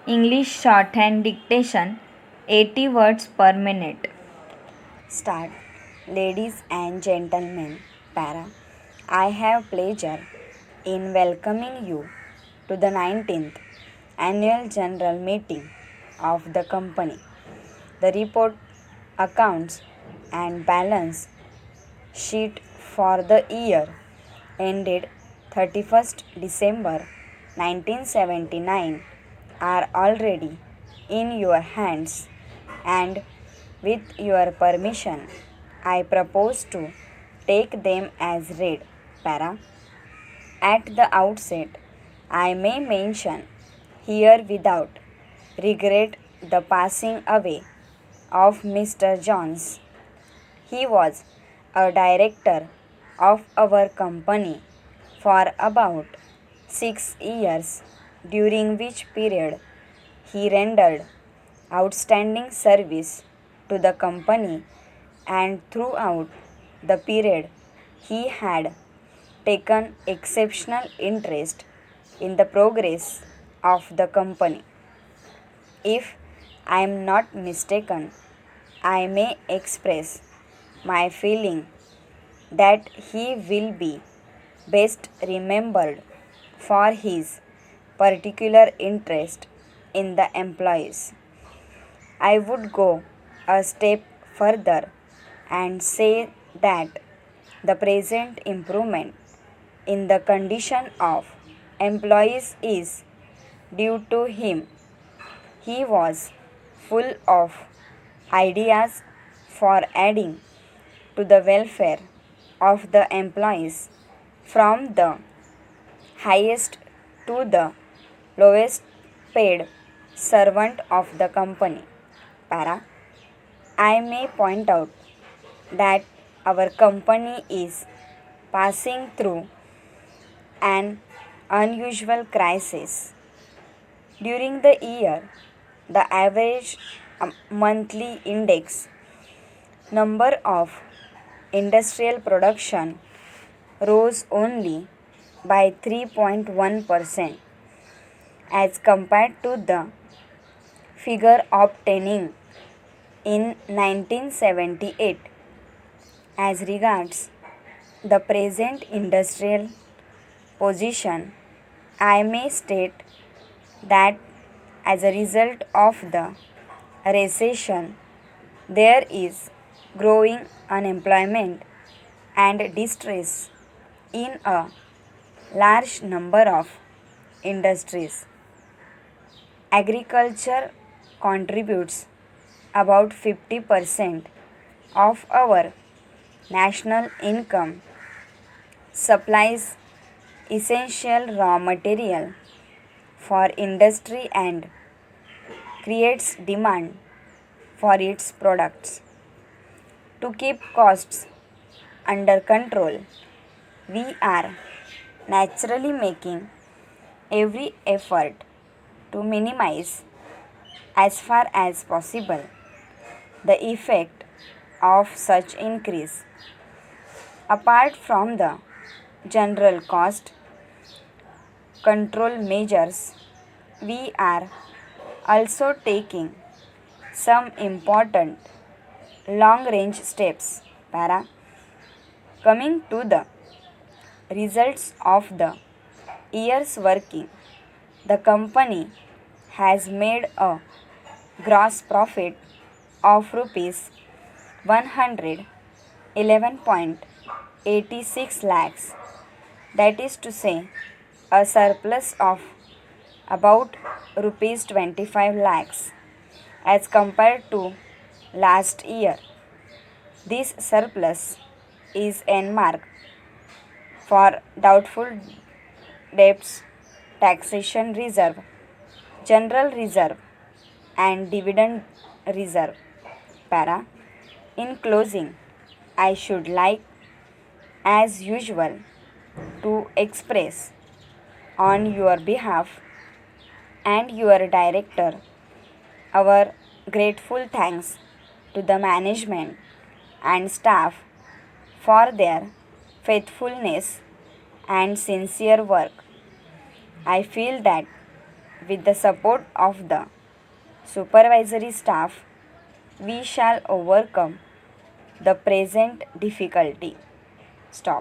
English shorthand dictation 80 words per minute. Start. Ladies and gentlemen, para. I have pleasure in welcoming you to the 19th annual general meeting of the company. The report, accounts and balance sheet for the year ended 31st December 1979 are already in your hands, and with your permission I propose to take them as read. Para. At the outset, I may mention here without regret the passing away of Mr. Jones. He was a director of our company for about 6 years, during which period he rendered outstanding service to the company, and throughout the period he had taken exceptional interest in the progress of the company. If I am not mistaken, I may express my feeling that he will be best remembered for his particular interest in the employees. I would go a step further and say that the present improvement in the condition of employees is due to him. He was full of ideas for adding to the welfare of the employees, from the highest to the lowest paid servant of the company. Para. I may point out that our company is passing through an unusual crisis. During the year, the average monthly index number of industrial production rose only by 3.1% as compared to the figure obtaining in 1978. As regards the present industrial position, I may state that as a result of the recession, there is growing unemployment and distress in a large number of industries. Agriculture contributes about 50% of our national income, supplies essential raw material for industry, and creates demand for its products. To keep costs under control, we are naturally making every effort to minimize, as far as possible, the effect of such increase. Apart from the general cost control measures, we are also taking some important long range steps. Para. Coming to the results of the year's working, the company has made a gross profit of rupees 111.86 lakhs, that is to say, a surplus of about rupees 25 lakhs as compared to last year. This surplus is earmarked for doubtful debts, taxation reserve, general reserve, and dividend reserve. Para. In closing, I should like, as usual, to express on your behalf and your director our grateful thanks to the management and staff for their faithfulness and sincere work. I feel that with the support of the supervisory staff, we shall overcome the present difficulty. Stop.